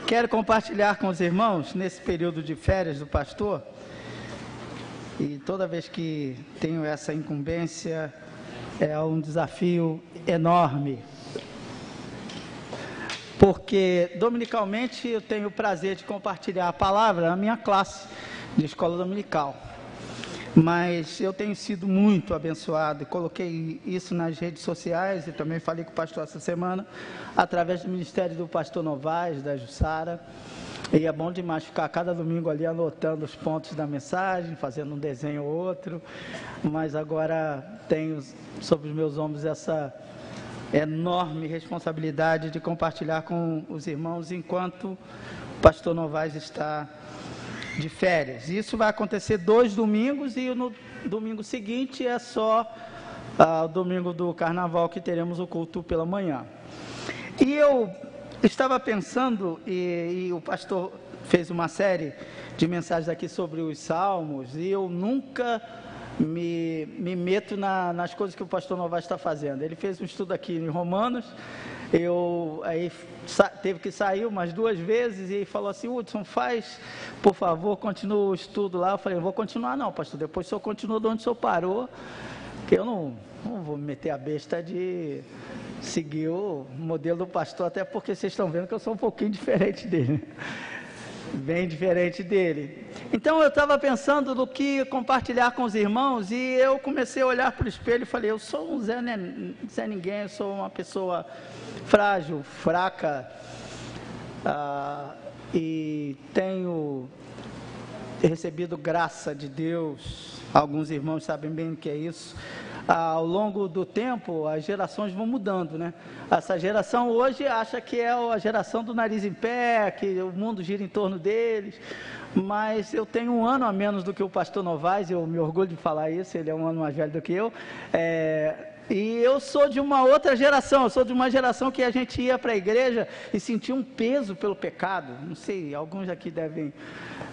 Quero compartilhar com os irmãos, nesse período de férias do pastor, e toda vez que tenho essa incumbência, é um desafio enorme, porque dominicalmente eu tenho o prazer de compartilhar a palavra na minha classe de escola dominical, mas eu tenho sido muito abençoado e coloquei isso nas redes sociais e também falei com o pastor essa semana, através do ministério do pastor Novaes, da Jussara, e é bom demais ficar cada domingo ali anotando os pontos da mensagem, fazendo um desenho ou outro, mas agora tenho sobre os meus ombros essa enorme responsabilidade de compartilhar com os irmãos enquanto o pastor Novaes está de férias. Isso vai acontecer 2 domingos e no domingo seguinte é só o domingo do carnaval que teremos o culto pela manhã. E eu estava pensando, e o pastor fez uma série de mensagens aqui sobre os salmos, e eu nunca me meto nas coisas que o pastor Novaes está fazendo. Ele fez um estudo aqui em Romanos, aí teve que sair umas 2 vezes e falou assim: Hudson, faz, por favor, continua o estudo lá. Eu falei: não vou continuar não, pastor, depois o senhor continua de onde o senhor parou, porque eu não vou me meter a besta de seguir o modelo do pastor, até porque vocês estão vendo que eu sou um pouquinho diferente dele, bem diferente dele. Então eu estava pensando no que compartilhar com os irmãos e eu comecei a olhar para o espelho e falei: eu sou um Zé Ninguém, eu sou uma pessoa frágil, fraca, e tenho recebido graça de Deus. Alguns irmãos sabem bem o que é isso. Ao longo do tempo, as gerações vão mudando, né? Essa geração hoje acha que é a geração do nariz em pé, que o mundo gira em torno deles, mas eu tenho 1 ano a menos do que o pastor Novaes, eu me orgulho de falar isso, ele é 1 ano mais velho do que eu, e eu sou de uma outra geração, eu sou de uma geração que a gente ia para a igreja e sentia um peso pelo pecado. Não sei, alguns aqui devem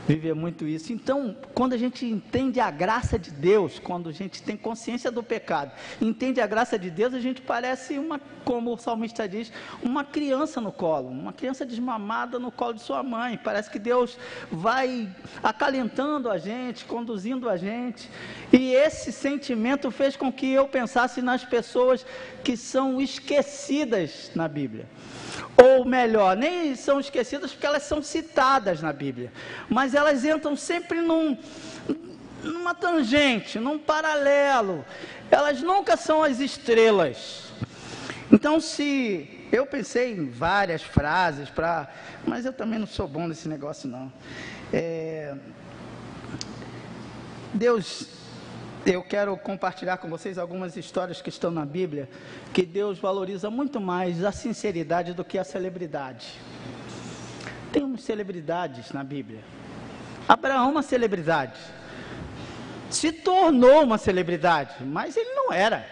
viver muito isso. Então, quando a gente entende a graça de Deus, quando a gente tem consciência do pecado, entende a graça de Deus, a gente parece como o salmista diz, uma criança no colo, uma criança desmamada no colo de sua mãe. Parece que Deus vai acalentando a gente, conduzindo a gente, e esse sentimento fez com que eu pensasse nas pessoas que são esquecidas na Bíblia. Ou melhor, nem são esquecidas porque elas são citadas na Bíblia, mas elas entram sempre numa tangente, num paralelo, elas nunca são as estrelas. Então, se eu pensei em várias frases, mas eu também não sou bom nesse negócio não. Eu quero compartilhar com vocês algumas histórias que estão na Bíblia, que Deus valoriza muito mais a sinceridade do que a celebridade. Tem umas celebridades na Bíblia. Abraão, uma celebridade, se tornou uma celebridade, mas ele não era.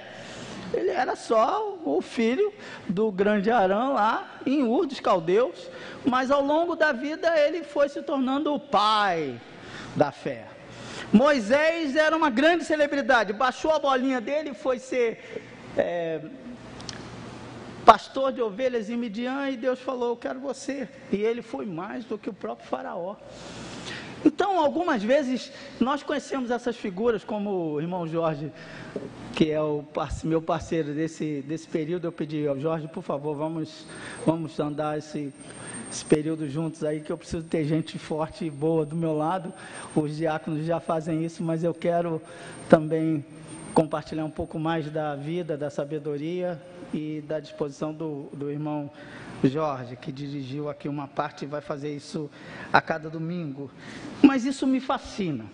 Ele era só o filho do grande Arão lá em Ur dos Caldeus, mas ao longo da vida ele foi se tornando o pai da fé. Moisés era uma grande celebridade, baixou a bolinha dele e foi ser pastor de ovelhas em Midian, e Deus falou: eu quero você, e ele foi mais do que o próprio faraó. Então, algumas vezes, nós conhecemos essas figuras, como o irmão Jorge, que é o meu parceiro desse período. Eu pedi ao Jorge: por favor, vamos andar esse período juntos aí, que eu preciso ter gente forte e boa do meu lado. Os diáconos já fazem isso, mas eu quero também compartilhar um pouco mais da vida, da sabedoria e da disposição do irmão Jorge, que dirigiu aqui uma parte e vai fazer isso a cada domingo. Mas isso me fascina.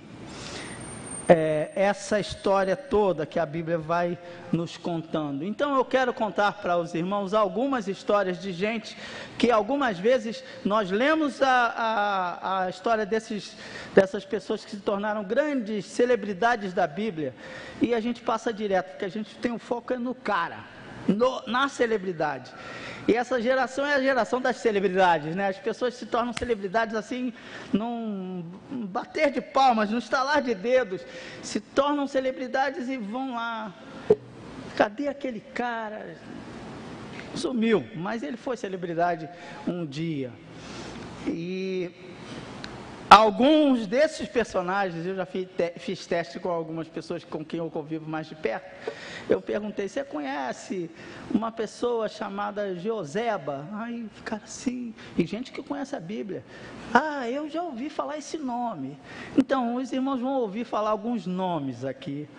Essa história toda que a Bíblia vai nos contando. Então eu quero contar para os irmãos algumas histórias de gente que algumas vezes nós lemos a história dessas pessoas que se tornaram grandes celebridades da Bíblia, e a gente passa direto, porque a gente tem o foco no cara, na celebridade. E essa geração é a geração das celebridades, né? As pessoas se tornam celebridades assim, num bater de palmas, num estalar de dedos, se tornam celebridades e vão lá: cadê aquele cara? Sumiu, mas ele foi celebridade um dia. E alguns desses personagens, eu já fiz teste com algumas pessoas com quem eu convivo mais de perto. Eu perguntei, você conhece uma pessoa chamada Joseba? Aí, cara, sim. E gente que conhece a Bíblia. Ah, eu já ouvi falar esse nome. Então, os irmãos vão ouvir falar alguns nomes aqui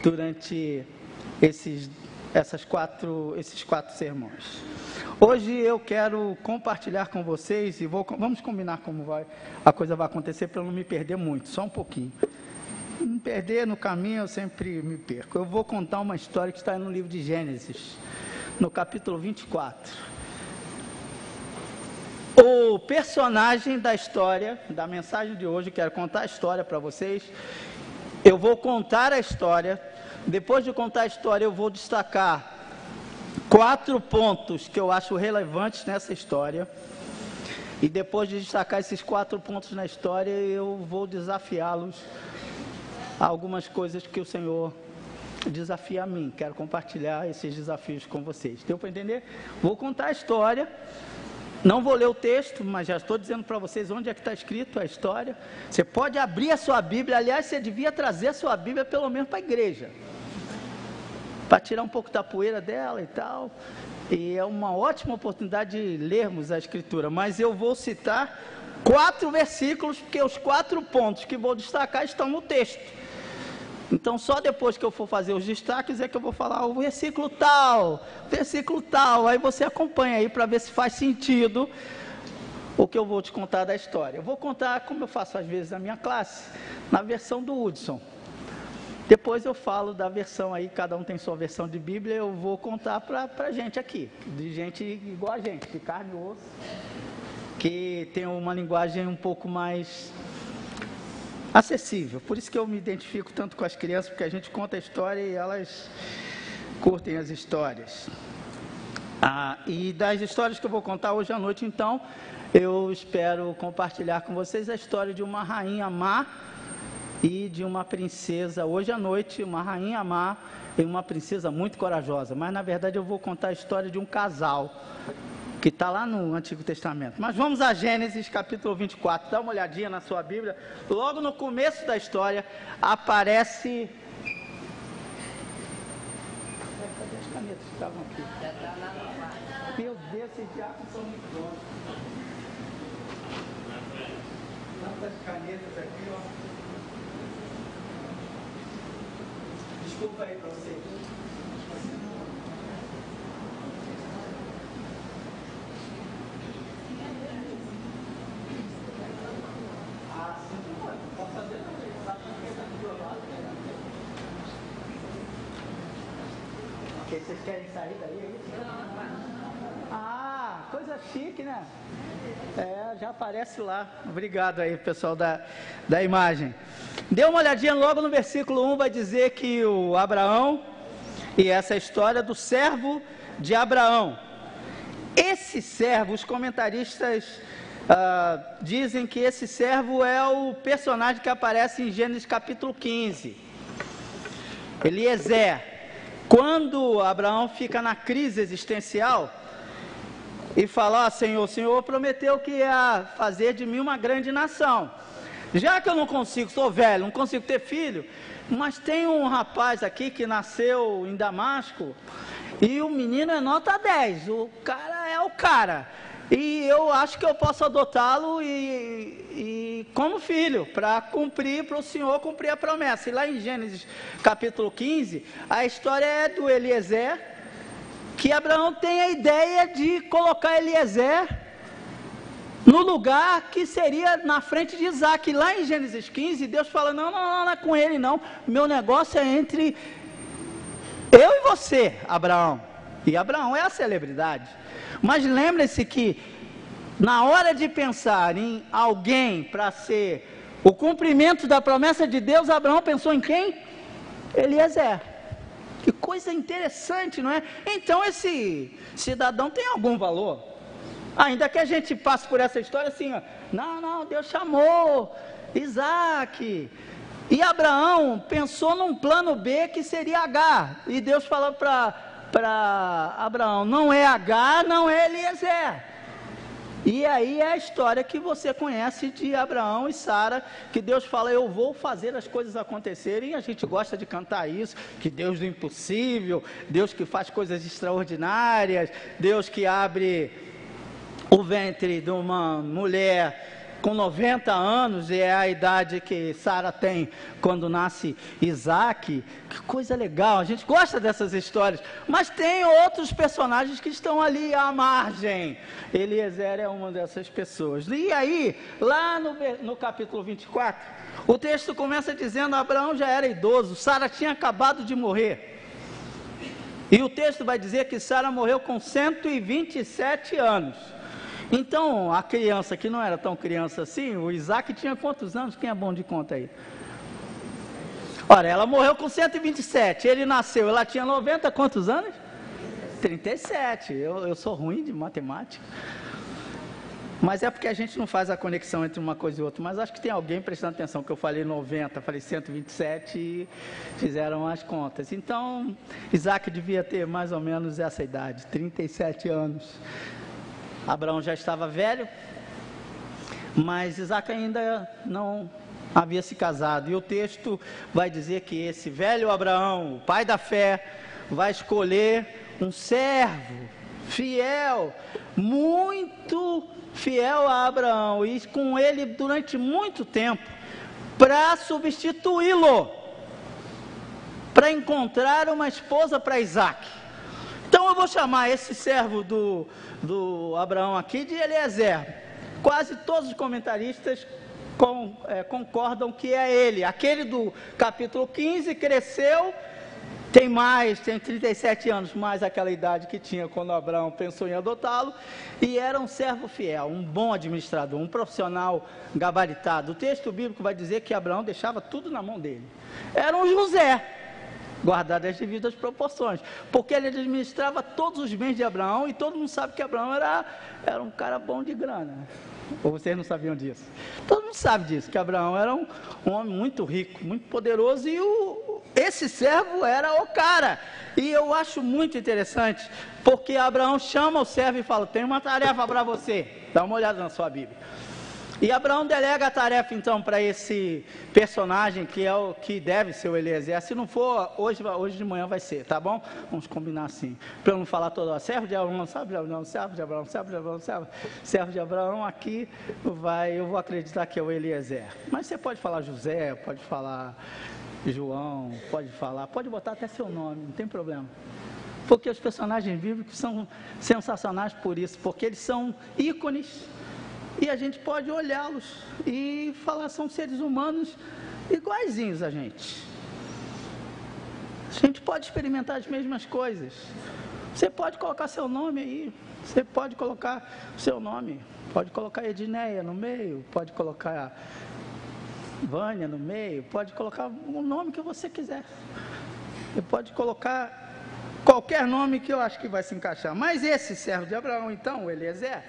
durante esses quatro sermões. Hoje eu quero compartilhar com vocês e vamos combinar como a coisa vai acontecer para eu não me perder muito, só um pouquinho. Me perder no caminho eu sempre me perco. Eu vou contar uma história que está no livro de Gênesis, no capítulo 24. O personagem da história, da mensagem de hoje, quero contar a história para vocês. Eu vou contar a história. Depois de contar a história, eu vou destacar 4 pontos que eu acho relevantes nessa história. E depois de destacar esses 4 pontos na história, eu vou desafiá-los a algumas coisas que o Senhor desafia a mim. Quero compartilhar esses desafios com vocês. Deu para entender? Vou contar a história. Não vou ler o texto, mas já estou dizendo para vocês onde é que está escrito a história. Você pode abrir a sua Bíblia. Aliás, você devia trazer a sua Bíblia pelo menos para a igreja, para tirar um pouco da poeira dela e tal. E é uma ótima oportunidade de lermos a Escritura. Mas eu vou citar 4 versículos, porque os 4 pontos que vou destacar estão no texto. Então, só depois que eu for fazer os destaques é que eu vou falar o versículo tal. Aí você acompanha aí para ver se faz sentido o que eu vou te contar da história. Eu vou contar, como eu faço às vezes na minha classe, na versão do Hudson. Depois eu falo da versão aí, cada um tem sua versão de Bíblia, eu vou contar para gente aqui, de gente igual a gente, de carne e osso, que tem uma linguagem um pouco mais acessível. Por isso que eu me identifico tanto com as crianças, porque a gente conta a história e elas curtem as histórias. E das histórias que eu vou contar hoje à noite, então, eu espero compartilhar com vocês a história de uma rainha má e de uma princesa. Hoje à noite, uma rainha má e uma princesa muito corajosa. Mas, na verdade, eu vou contar a história de um casal que está lá no Antigo Testamento. Mas vamos a Gênesis, capítulo 24. Dá uma olhadinha na sua Bíblia. Logo no começo da história, aparece... Cadê as canetas que estavam aqui? Meu Deus, esses diáconos são muito bons. Tantas canetas aqui, ó. Desculpa aí para vocês. Vocês querem sair daí? Ah, coisa chique, né? Já aparece lá. Obrigado aí, pessoal da imagem. Dê uma olhadinha logo no versículo 1, vai dizer que o Abraão, e essa história do servo de Abraão. Esse servo, os comentaristas dizem que esse servo é o personagem que aparece em Gênesis capítulo 15. Eliezer. Quando Abraão fica na crise existencial e fala, Senhor, o Senhor prometeu que ia fazer de mim uma grande nação. Já que eu não consigo, sou velho, não consigo ter filho, mas tem um rapaz aqui que nasceu em Damasco e o menino é nota 10, o cara é o cara. E eu acho que eu posso adotá-lo e como filho, para o Senhor cumprir a promessa. E lá em Gênesis capítulo 15, a história é do Eliezer, que Abraão tem a ideia de colocar Eliezer no lugar que seria na frente de Isaac. E lá em Gênesis 15, Deus fala, não é com ele não, meu negócio é entre eu e você, Abraão. E Abraão é a celebridade. Mas lembre-se que, na hora de pensar em alguém para ser o cumprimento da promessa de Deus, Abraão pensou em quem? Eliezer. Que coisa interessante, não é? Então esse cidadão tem algum valor. Ainda que a gente passe por essa história assim, ó, não, Deus chamou Isaac. E Abraão pensou num plano B que seria Agar. E Deus falou para Abraão, não é Agar, não é Eliezer. E aí é a história que você conhece de Abraão e Sara, que Deus fala, eu vou fazer as coisas acontecerem, e a gente gosta de cantar isso, que Deus do impossível, Deus que faz coisas extraordinárias, Deus que abre o ventre de uma mulher com 90 anos, e é a idade que Sara tem quando nasce Isaac. Que coisa legal, a gente gosta dessas histórias, mas tem outros personagens que estão ali à margem. Eliezer é uma dessas pessoas. E aí, lá no capítulo 24, o texto começa dizendo, Abraão já era idoso, Sara tinha acabado de morrer. E o texto vai dizer que Sara morreu com 127 anos. Então, a criança que não era tão criança assim, o Isaac tinha quantos anos? Quem é bom de conta aí? Olha, ela morreu com 127, ele nasceu, ela tinha 90, quantos anos? 37, eu sou ruim de matemática. Mas é porque a gente não faz a conexão entre uma coisa e outra, mas acho que tem alguém prestando atenção que eu falei 90, falei 127 e fizeram as contas. Então, Isaac devia ter mais ou menos essa idade, 37 anos. Abraão já estava velho, mas Isaac ainda não havia se casado. E o texto vai dizer que esse velho Abraão, o pai da fé, vai escolher um servo fiel, muito fiel a Abraão, e com ele durante muito tempo, para substituí-lo, para encontrar uma esposa para Isaac. Então eu vou chamar esse servo do Abraão aqui de Eliezer. Quase todos os comentaristas concordam que é ele. Aquele do capítulo 15 cresceu, tem 37 anos, mais aquela idade que tinha quando Abraão pensou em adotá-lo, e era um servo fiel, um bom administrador, um profissional gabaritado. O texto bíblico vai dizer que Abraão deixava tudo na mão dele. Era um José, guardado as devidas proporções, porque ele administrava todos os bens de Abraão, e todo mundo sabe que Abraão era um cara bom de grana. Ou vocês não sabiam disso? Todo mundo sabe disso, que Abraão era um homem muito rico, muito poderoso, e esse servo era o cara. E eu acho muito interessante, porque Abraão chama o servo e fala, tem uma tarefa para você, dá uma olhada na sua Bíblia. E Abraão delega a tarefa então para esse personagem que é o que deve ser o Eliezer. Se não for, hoje de manhã vai ser, tá bom? Vamos combinar assim. Para eu não falar todo, servo de Abraão, servo de Abraão, servo de Abraão, servo de Abraão, servo de Abraão, aqui eu vou acreditar que é o Eliezer. Mas você pode falar José, pode falar João, pode botar até seu nome, não tem problema. Porque os personagens bíblicos são sensacionais por isso, porque eles são ícones. E a gente pode olhá-los e falar, são seres humanos iguaizinhos a gente. A gente pode experimentar as mesmas coisas. Você pode colocar seu nome aí, você pode colocar seu nome, pode colocar Edneia no meio, pode colocar Vânia no meio, pode colocar o nome que você quiser. Você pode colocar qualquer nome que eu acho que vai se encaixar. Mas esse servo de Abraão, então, o Eliezer,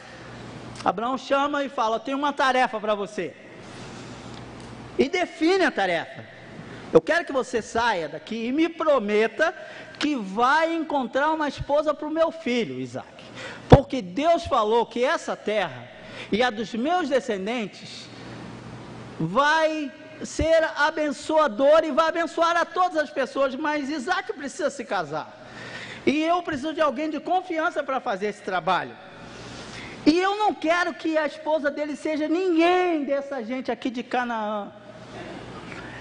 Abraão chama e fala, tem uma tarefa para você. E define a tarefa. Eu quero que você saia daqui e me prometa que vai encontrar uma esposa para o meu filho, Isaac. Porque Deus falou que essa terra e a dos meus descendentes vai ser abençoadora e vai abençoar a todas as pessoas, mas Isaac precisa se casar. E eu preciso de alguém de confiança para fazer esse trabalho. E eu não quero que a esposa dele seja ninguém dessa gente aqui de Canaã.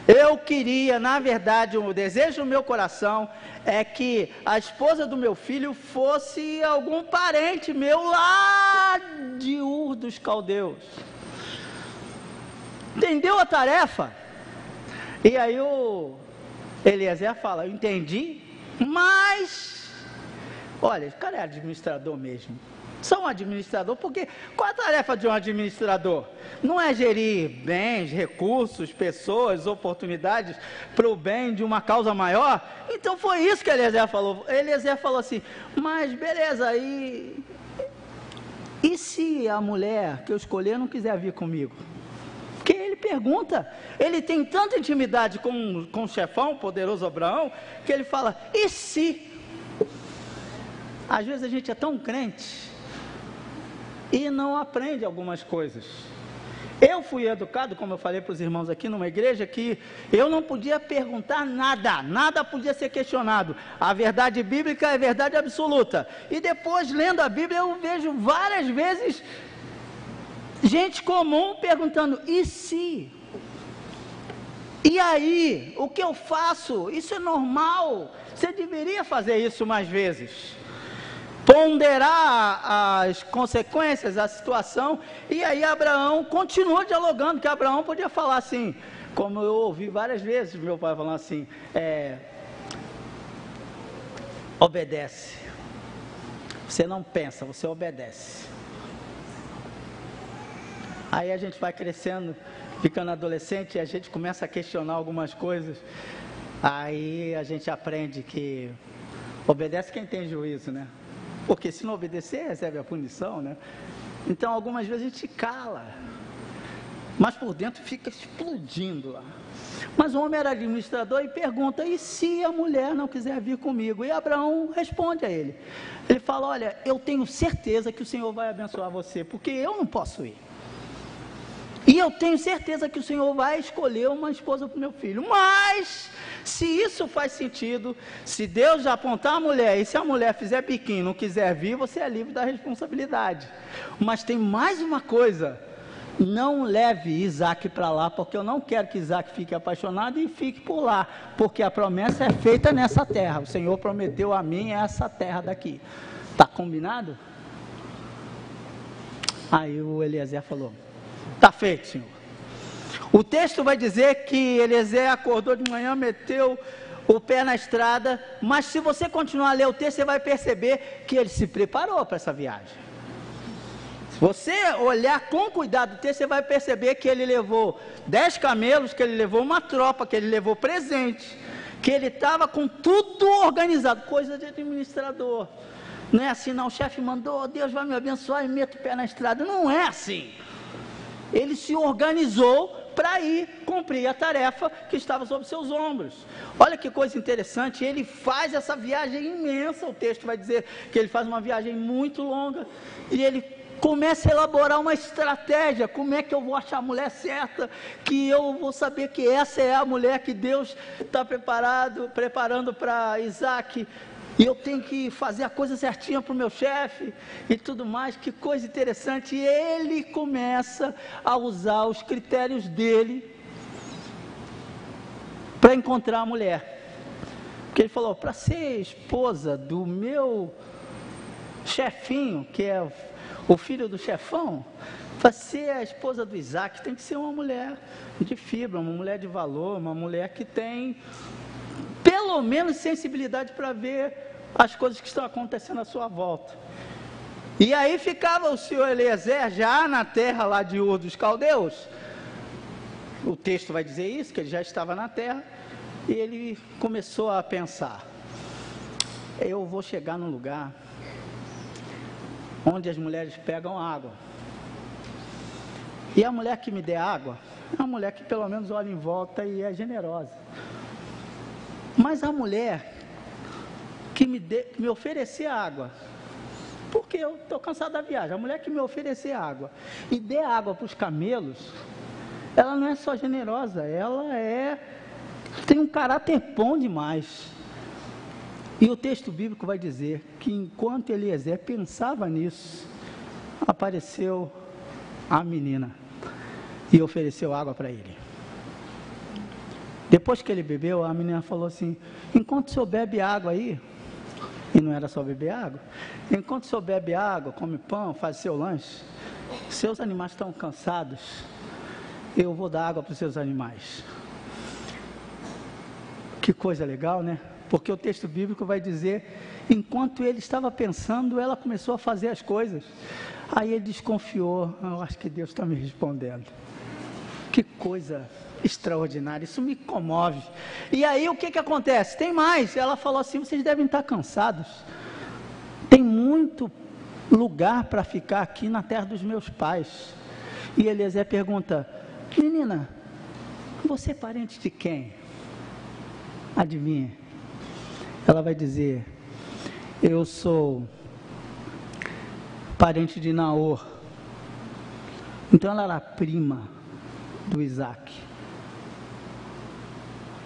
Eu queria, na verdade, o desejo do meu coração é que a esposa do meu filho fosse algum parente meu lá de Ur dos Caldeus. Entendeu a tarefa? E aí o Eliezer fala, eu entendi, mas, olha, o cara é administrador mesmo. São um administrador, porque qual a tarefa de um administrador? Não é gerir bens, recursos, pessoas, oportunidades para o bem de uma causa maior? Então foi isso que Eliezer falou. Eliezer falou assim, mas beleza, e se a mulher que eu escolher não quiser vir comigo? Porque ele pergunta, ele tem tanta intimidade com o chefão, o poderoso Abraão, que ele fala, e se? Às vezes a gente é tão crente, e não aprende algumas coisas. Eu fui educado, como eu falei para os irmãos aqui, numa igreja, que eu não podia perguntar nada, nada podia ser questionado. A verdade bíblica é verdade absoluta. E depois, lendo a Bíblia, eu vejo várias vezes gente comum perguntando, e se? E aí? O que eu faço? Isso é normal. Você deveria fazer isso mais vezes. Ponderar as consequências, a situação. E aí Abraão continuou dialogando, que Abraão podia falar assim, como eu ouvi várias vezes meu pai falando assim, obedece. Você não pensa, você obedece. Aí a gente vai crescendo, ficando adolescente, e a gente começa a questionar algumas coisas. Aí a gente aprende que obedece quem tem juízo, né? Porque se não obedecer, recebe a punição, né? Então, algumas vezes a gente cala, mas por dentro fica explodindo lá. Mas o homem era administrador e pergunta, e se a mulher não quiser vir comigo? E Abraão responde a ele. Ele fala, olha, eu tenho certeza que o Senhor vai abençoar você, porque eu não posso ir. E eu tenho certeza que o Senhor vai escolher uma esposa para o meu filho. Mas, se isso faz sentido, se Deus já apontar a mulher, e se a mulher fizer biquinho e não quiser vir, você é livre da responsabilidade. Mas tem mais uma coisa, não leve Isaac para lá, porque eu não quero que Isaac fique apaixonado e fique por lá, porque a promessa é feita nessa terra. O Senhor prometeu a mim essa terra daqui. Está combinado? Aí o Eliezer falou, está feito, Senhor. O texto vai dizer que Eliezer acordou de manhã, meteu o pé na estrada, mas se você continuar a ler o texto, você vai perceber que ele se preparou para essa viagem. Se você olhar com cuidado o texto, você vai perceber que ele levou 10 camelos, que ele levou uma tropa, que ele levou presente, que ele estava com tudo organizado, coisa de administrador. Não é assim, não, o chefe mandou, Deus vai me abençoar e meto o pé na estrada. Não é assim. Ele se organizou para ir cumprir a tarefa que estava sobre seus ombros. Olha que coisa interessante, ele faz essa viagem imensa, o texto vai dizer que ele faz uma viagem muito longa, e ele começa a elaborar uma estratégia, como é que eu vou achar a mulher certa, que eu vou saber que essa é a mulher que Deus está preparando para Isaac, e eu tenho que fazer a coisa certinha para o meu chefe e tudo mais. Que coisa interessante. E ele começa a usar os critérios dele para encontrar a mulher. Porque ele falou, para ser esposa do meu chefinho, que é o filho do chefão, para ser a esposa do Isaac, tem que ser uma mulher de fibra, uma mulher de valor, uma mulher que tem pelo menos sensibilidade para ver as coisas que estão acontecendo à sua volta. E aí ficava o senhor Eliezer já na terra lá de Ur dos Caldeus. O texto vai dizer isso, que ele já estava na terra, e ele começou a pensar, eu vou chegar num lugar onde as mulheres pegam água, e a mulher que me der água é uma mulher que pelo menos olha em volta e é generosa. Mas a mulher que me oferecer água, porque eu estou cansado da viagem, a mulher que me oferecer água e der água para os camelos, ela não é só generosa, ela tem um caráter bom demais. E o texto bíblico vai dizer que enquanto Eliezer pensava nisso, apareceu a menina e ofereceu água para ele. Depois que ele bebeu, a menina falou assim, enquanto o senhor bebe água aí, e não era só beber água, enquanto o senhor bebe água, come pão, faz seu lanche, seus animais estão cansados, eu vou dar água para os seus animais. Que coisa legal, né? Porque o texto bíblico vai dizer, enquanto ele estava pensando, ela começou a fazer as coisas. Aí ele desconfiou, eu acho que Deus está me respondendo. Que coisa extraordinária, isso me comove. E aí o que acontece? Tem mais, ela falou assim, vocês devem estar cansados, tem muito lugar para ficar aqui na terra dos meus pais. E Eliezer pergunta, menina, você é parente de quem? Adivinha? Ela vai dizer, eu sou parente de Naor, Então ela era prima do Isaac.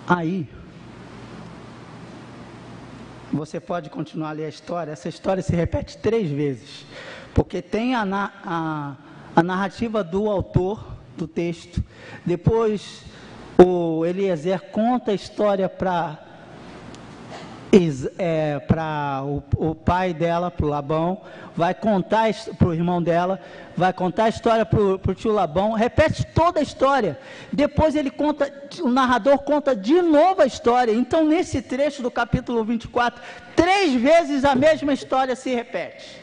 Aí, você pode continuar a ler a história. Essa história se repete 3 vezes, porque tem a narrativa do autor do texto. Depois o Eliezer conta a história para o pai dela, para o Labão, vai contar para o irmão dela, vai contar a história para o tio Labão, repete toda a história. Depois ele conta, o narrador conta de novo a história. Então, nesse trecho do capítulo 24, 3 vezes a mesma história se repete.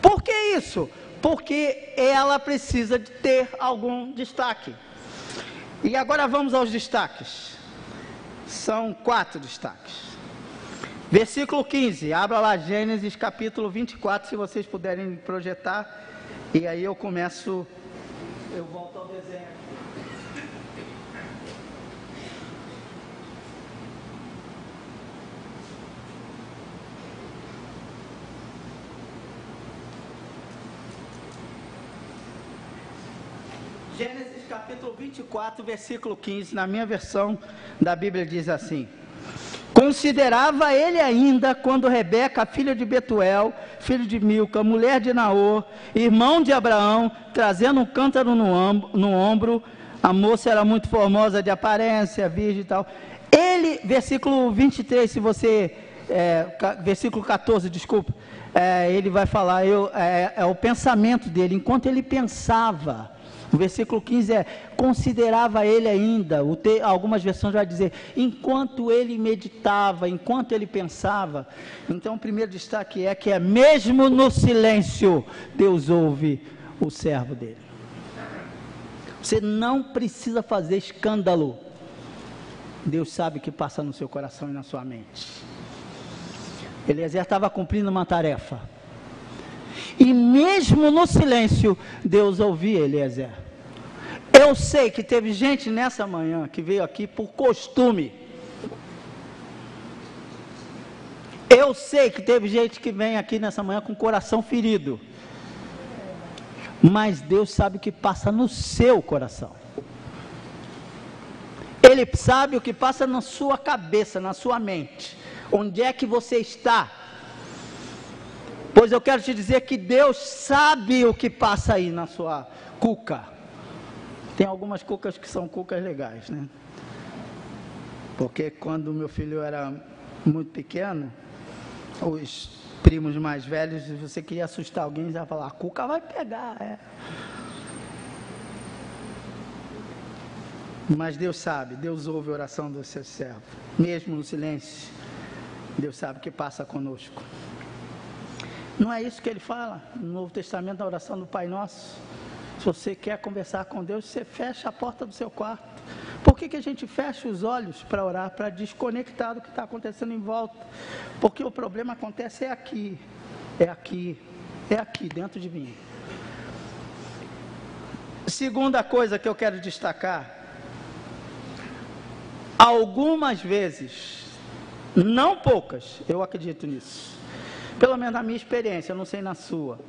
Por que isso? Porque ela precisa de ter algum destaque. E agora vamos aos destaques. São 4 destaques. Versículo 15, abra lá Gênesis capítulo 24, se vocês puderem projetar, e aí eu volto ao desenho. Gênesis capítulo 24, versículo 15, na minha versão da Bíblia diz assim: considerava ele ainda quando Rebeca, filha de Betuel, filho de Milca, mulher de Naor, irmão de Abraão, trazendo um cântaro no ombro, a moça era muito formosa de aparência, virgem e tal. Ele, versículo 23, versículo 14, desculpa, ele vai falar, é o pensamento dele, enquanto ele pensava. O versículo 15 considerava ele ainda, algumas versões vai dizer, enquanto ele meditava, enquanto ele pensava. Então o primeiro destaque é que mesmo no silêncio, Deus ouve o servo dele. Você não precisa fazer escândalo. Deus sabe o que passa no seu coração e na sua mente. Eliezer estava cumprindo uma tarefa. E mesmo no silêncio, Deus ouvia Eliezer. Eu sei que teve gente nessa manhã que veio aqui por costume. Eu sei que teve gente que vem aqui nessa manhã com o coração ferido. Mas Deus sabe o que passa no seu coração. Ele sabe o que passa na sua cabeça, na sua mente. Onde é que você está? Pois eu quero te dizer que Deus sabe o que passa aí na sua cuca. Tem algumas cucas que são cucas legais, né? Porque quando meu filho era muito pequeno, os primos mais velhos, se você queria assustar alguém, já ia falar, a cuca vai pegar, Mas Deus sabe, Deus ouve a oração do seu servo. Mesmo no silêncio, Deus sabe o que passa conosco. Não é isso que ele fala no Novo Testamento, na oração do Pai Nosso? Se você quer conversar com Deus, você fecha a porta do seu quarto. Por que a gente fecha os olhos para orar? Para desconectar do que está acontecendo em volta. Porque o problema acontece aqui, dentro de mim. Segunda coisa que eu quero destacar. Algumas vezes, não poucas, eu acredito nisso. Pelo menos na minha experiência, eu não sei na sua.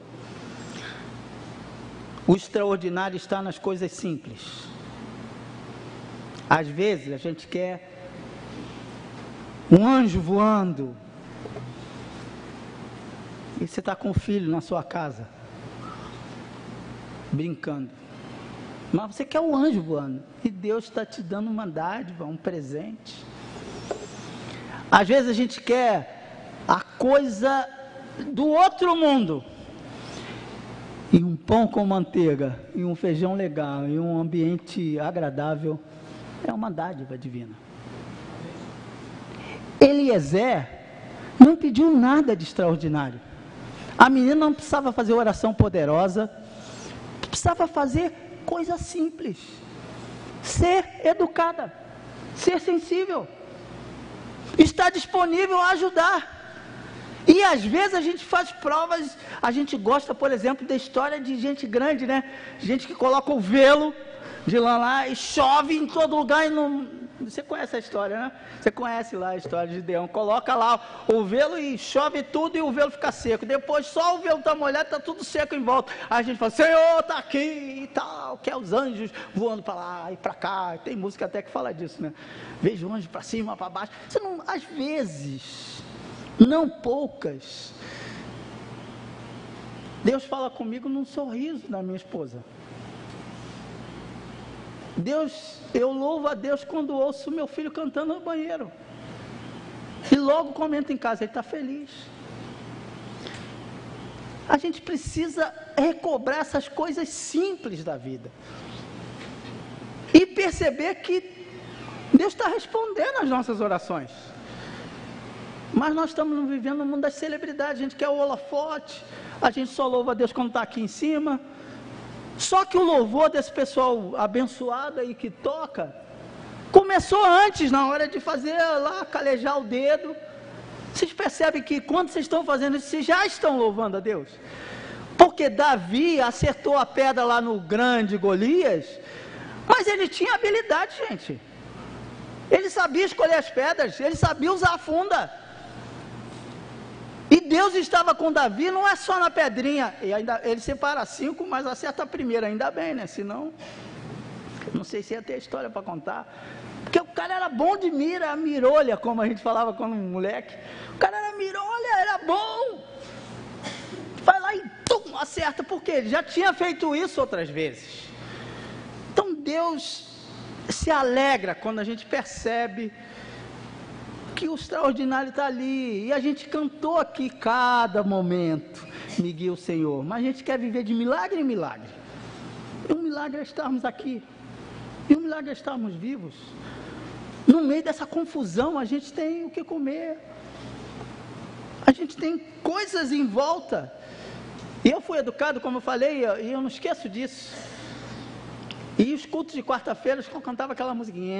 O extraordinário está nas coisas simples. Às vezes a gente quer um anjo voando. E você está com o filho na sua casa, brincando. Mas você quer um anjo voando. E Deus está te dando uma dádiva, um presente. Às vezes a gente quer a coisa do outro mundo. E um pão com manteiga, e um feijão legal, e um ambiente agradável, é uma dádiva divina. Eliezer não pediu nada de extraordinário. A menina não precisava fazer oração poderosa, precisava fazer coisa simples. Ser educada, ser sensível, estar disponível a ajudar. E às vezes a gente faz provas, a gente gosta, por exemplo, da história de gente grande, né? Gente que coloca o velo de lã lá e chove em todo lugar e Você conhece a história, né? Você conhece lá a história de Gideão. Coloca lá o velo e chove tudo e o velo fica seco. Depois só o velo está molhado, está tudo seco em volta. Aí a gente fala, Senhor, está aqui e tal. Que é os anjos voando para lá e para cá. Tem música até que fala disso, né? Vejo anjos para cima, para baixo. Você não, às vezes, não poucas, Deus fala comigo num sorriso da minha esposa. Eu louvo a Deus quando ouço meu filho cantando no banheiro. E logo comento em casa, ele está feliz. A gente precisa recobrar essas coisas simples da vida. E perceber que Deus está respondendo às nossas orações. Mas nós estamos vivendo no mundo das celebridades, a gente quer o holofote, a gente só louva a Deus quando está aqui em cima. Só que o louvor desse pessoal abençoado aí que toca, começou antes, na hora de fazer lá, calejar o dedo. Vocês percebem que quando vocês estão fazendo isso, vocês já estão louvando a Deus? Porque Davi acertou a pedra lá no grande Golias, mas ele tinha habilidade, gente. Ele sabia escolher as pedras, ele sabia usar a funda. E Deus estava com Davi, não é só na pedrinha, e ainda, ele separa 5, mas acerta a primeira, ainda bem, né? Senão, não sei se ia ter história para contar, porque o cara era bom de mira, a mirolha, como a gente falava quando moleque, o cara era mirolha, era bom, vai lá e tum, acerta, porque ele já tinha feito isso outras vezes. Então Deus se alegra quando a gente percebe que o extraordinário está ali, e a gente cantou aqui cada momento, me guia o Senhor, mas a gente quer viver de milagre em milagre, e um milagre é estarmos aqui, e um milagre é estarmos vivos. No meio dessa confusão a gente tem o que comer, a gente tem coisas em volta, e eu fui educado, como eu falei, e eu não esqueço disso. E os cultos de quarta-feira, eu cantava aquela musiquinha,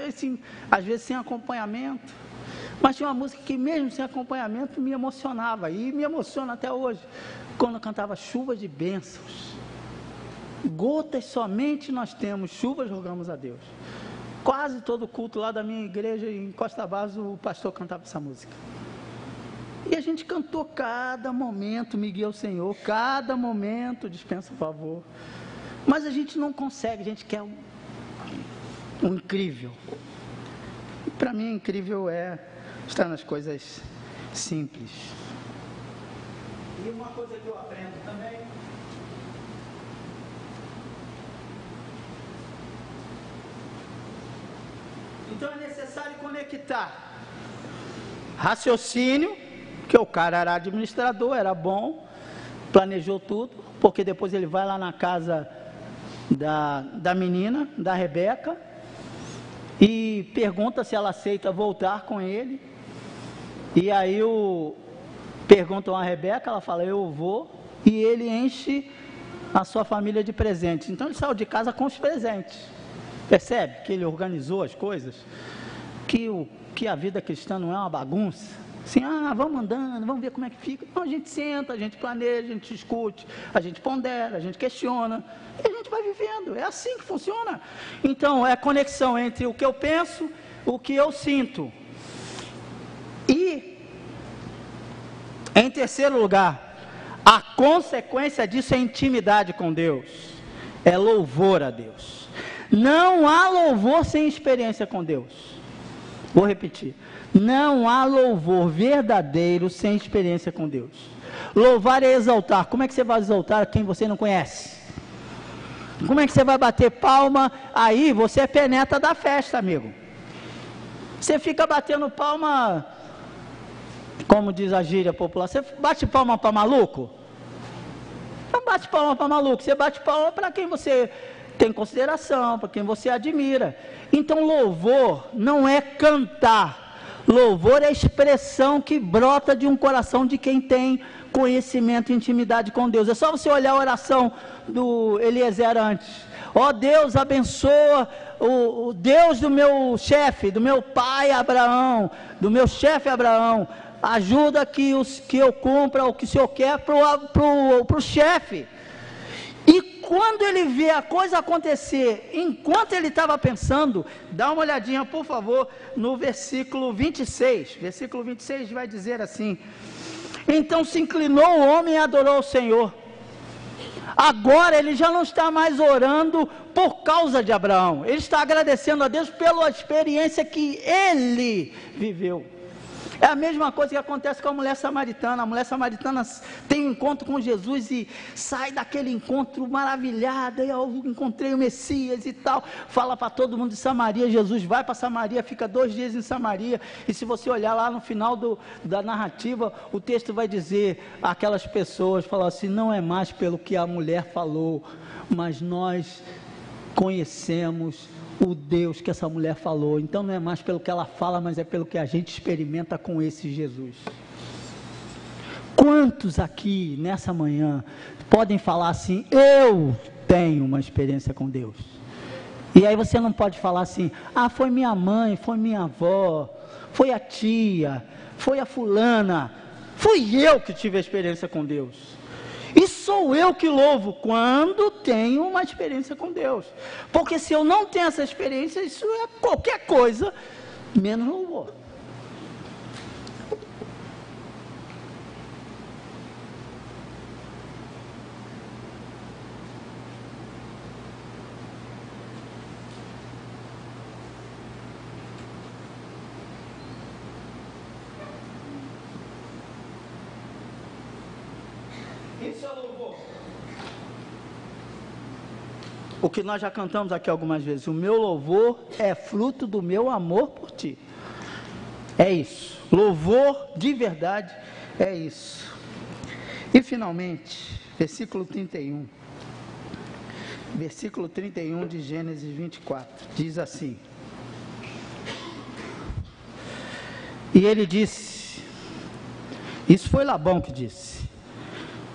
assim, às vezes sem acompanhamento, mas tinha uma música que mesmo sem acompanhamento me emocionava, e me emociona até hoje, quando eu cantava Chuva de Bênçãos. Gotas somente nós temos, chuvas rogamos a Deus. Quase todo culto lá da minha igreja em Costa Barros, o pastor cantava essa música. E a gente cantou cada momento, me guia o Senhor, cada momento, dispensa o favor. Mas a gente não consegue, a gente quer um incrível. E para mim, incrível é estar nas coisas simples. E uma coisa que eu aprendo também, então é necessário conectar raciocínio, que o cara era administrador, era bom, planejou tudo, porque depois ele vai lá na casa da menina, da Rebeca, e pergunta se ela aceita voltar com ele, e aí perguntam a Rebeca, ela fala, eu vou, e ele enche a sua família de presentes. Então ele saiu de casa com os presentes, percebe que ele organizou as coisas, que a vida cristã não é uma bagunça, assim, vamos andando, vamos ver como é que fica. Então a gente senta, a gente planeja, a gente discute, a gente pondera, a gente questiona, e a gente vai vivendo, é assim que funciona. Então é a conexão entre o que eu penso, o que eu sinto. E, em terceiro lugar, a consequência disso é intimidade com Deus, é louvor a Deus. Não há louvor sem experiência com Deus. Vou repetir. Não há louvor verdadeiro sem experiência com Deus. Louvar é exaltar. Como é que você vai exaltar quem você não conhece? Como é que você vai bater palma? Aí você é penetra da festa, amigo. Você fica batendo palma, como diz a gíria popular, você bate palma para maluco? Não bate palma para maluco, você bate palma para quem você tem consideração, para quem você admira. Então louvor não é cantar. Louvor é a expressão que brota de um coração de quem tem conhecimento e intimidade com Deus. É só você olhar a oração do Eliezer antes. Ó Deus, abençoa o Deus do meu chefe, do meu pai Abraão, do meu chefe Abraão. Ajuda que eu cumpra o que o Senhor quer para o chefe. E quando ele vê a coisa acontecer, enquanto ele estava pensando, dá uma olhadinha, por favor, no versículo 26. Versículo 26 vai dizer assim: então se inclinou o homem e adorou o Senhor. Agora ele já não está mais orando por causa de Abraão, ele está agradecendo a Deus pela experiência que ele viveu. É a mesma coisa que acontece com a mulher samaritana. A mulher samaritana tem um encontro com Jesus e sai daquele encontro maravilhada. Eu encontrei o Messias e tal. Fala para todo mundo de Samaria. Jesus vai para Samaria, fica 2 dias em Samaria. E se você olhar lá no final da narrativa, o texto vai dizer, aquelas pessoas falam assim: não é mais pelo que a mulher falou, mas nós conhecemos o Deus que essa mulher falou. Então não é mais pelo que ela fala, mas é pelo que a gente experimenta com esse Jesus. Quantos aqui nessa manhã podem falar assim: eu tenho uma experiência com Deus? E aí você não pode falar assim: ah, foi minha mãe, foi minha avó, foi a tia, foi a fulana, fui eu que tive a experiência com Deus. E sou eu que louvo quando tenho uma experiência com Deus. Porque se eu não tenho essa experiência, isso é qualquer coisa menos louvor. Isso é louvor. O que nós já cantamos aqui algumas vezes: o meu louvor é fruto do meu amor por ti. É isso. Louvor de verdade é isso. E finalmente, versículo 31. Versículo 31 de Gênesis 24. Diz assim: e ele disse, isso foi Labão que disse: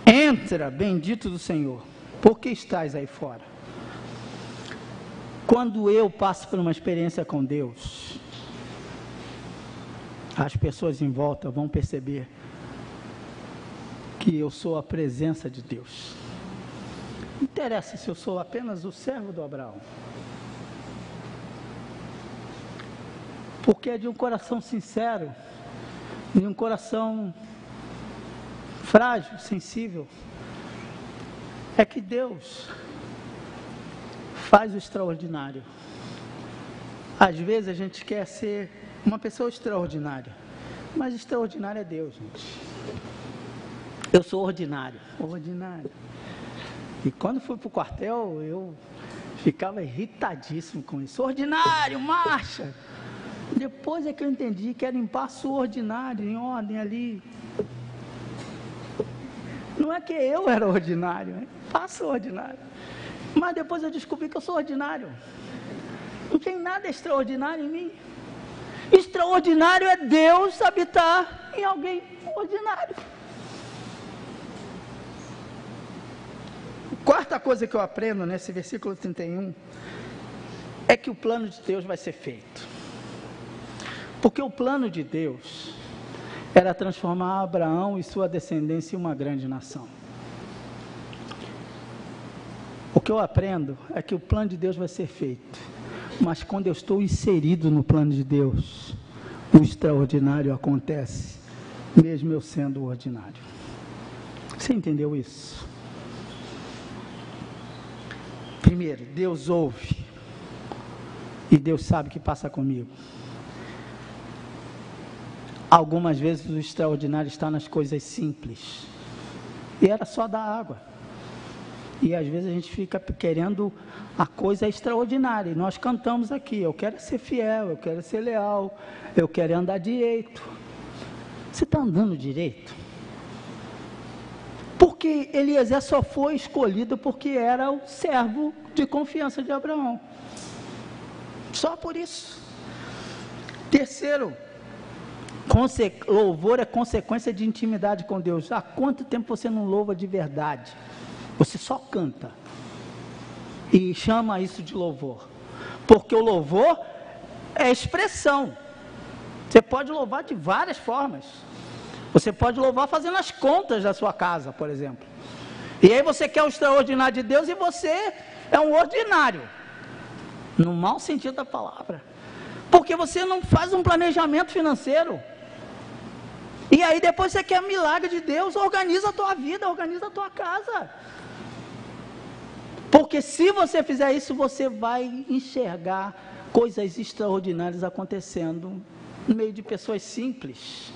entra, bendito do Senhor, por que estás aí fora? Quando eu passo por uma experiência com Deus, as pessoas em volta vão perceber que eu sou a presença de Deus. Não interessa se eu sou apenas o servo do Abraão, porque é de um coração sincero, de um coração frágil, sensível, é que Deus faz o extraordinário. Às vezes a gente quer ser uma pessoa extraordinária, mas extraordinário é Deus, gente. Eu sou ordinário. E quando fui para o quartel, eu ficava irritadíssimo com isso. Ordinário, marcha! Depois é que eu entendi que era limpar o ordinário, em ordem ali. Não é que eu era ordinário, faço ordinário. Mas depois eu descobri que eu sou ordinário. Não tem nada extraordinário em mim. Extraordinário é Deus habitar em alguém ordinário. Quarta coisa que eu aprendo nesse versículo 31 é que o plano de Deus vai ser feito. Porque o plano de Deus era transformar Abraão e sua descendência em uma grande nação. O que eu aprendo é que o plano de Deus vai ser feito, mas quando eu estou inserido no plano de Deus, o extraordinário acontece, mesmo eu sendo ordinário. Você entendeu isso? Primeiro, Deus ouve, e Deus sabe o que passa comigo. Algumas vezes o extraordinário está nas coisas simples, e era só dar água. E às vezes a gente fica querendo a coisa extraordinária. E nós cantamos aqui: eu quero ser fiel, eu quero ser leal, eu quero andar direito. Você está andando direito? Porque Eliezer só foi escolhido porque era o servo de confiança de Abraão. Só por isso. Terceiro, louvor é consequência de intimidade com Deus. Há quanto tempo você não louva de verdade? Você só canta e chama isso de louvor, porque o louvor é expressão. Você pode louvar de várias formas. Você pode louvar fazendo as contas da sua casa, por exemplo. E aí você quer o extraordinário de Deus e você é um ordinário, no mau sentido da palavra, porque você não faz um planejamento financeiro. E aí depois você quer milagre de Deus. Organiza a tua vida, organiza a tua casa, porque se você fizer isso, você vai enxergar coisas extraordinárias acontecendo no meio de pessoas simples.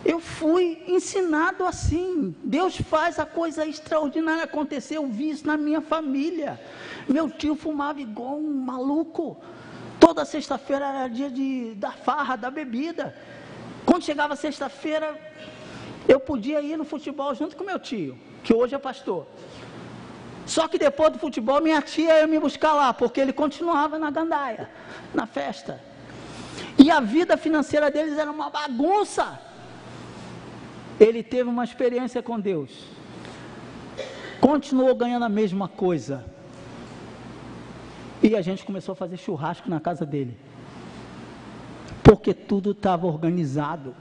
Eu fui ensinado assim. Deus faz a coisa extraordinária acontecer. Eu vi isso na minha família. Meu tio fumava igual um maluco. Toda sexta-feira era dia da farra, da bebida. Quando chegava sexta-feira, eu podia ir no futebol junto com meu tio, que hoje é pastor. Só que depois do futebol, minha tia ia me buscar lá, porque ele continuava na gandaia, na festa. E a vida financeira deles era uma bagunça. Ele teve uma experiência com Deus, continuou ganhando a mesma coisa, e a gente começou a fazer churrasco na casa dele, porque tudo estava organizado.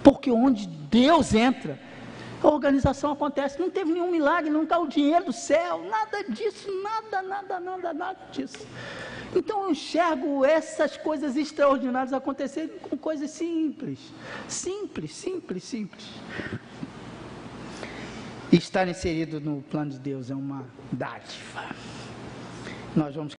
Porque onde Deus entra, a organização acontece. Não teve nenhum milagre, não caiu o dinheiro do céu, nada disso, nada disso. Então eu enxergo essas coisas extraordinárias acontecerem com coisas simples. Estar inserido no plano de Deus é uma dádiva. Nós vamos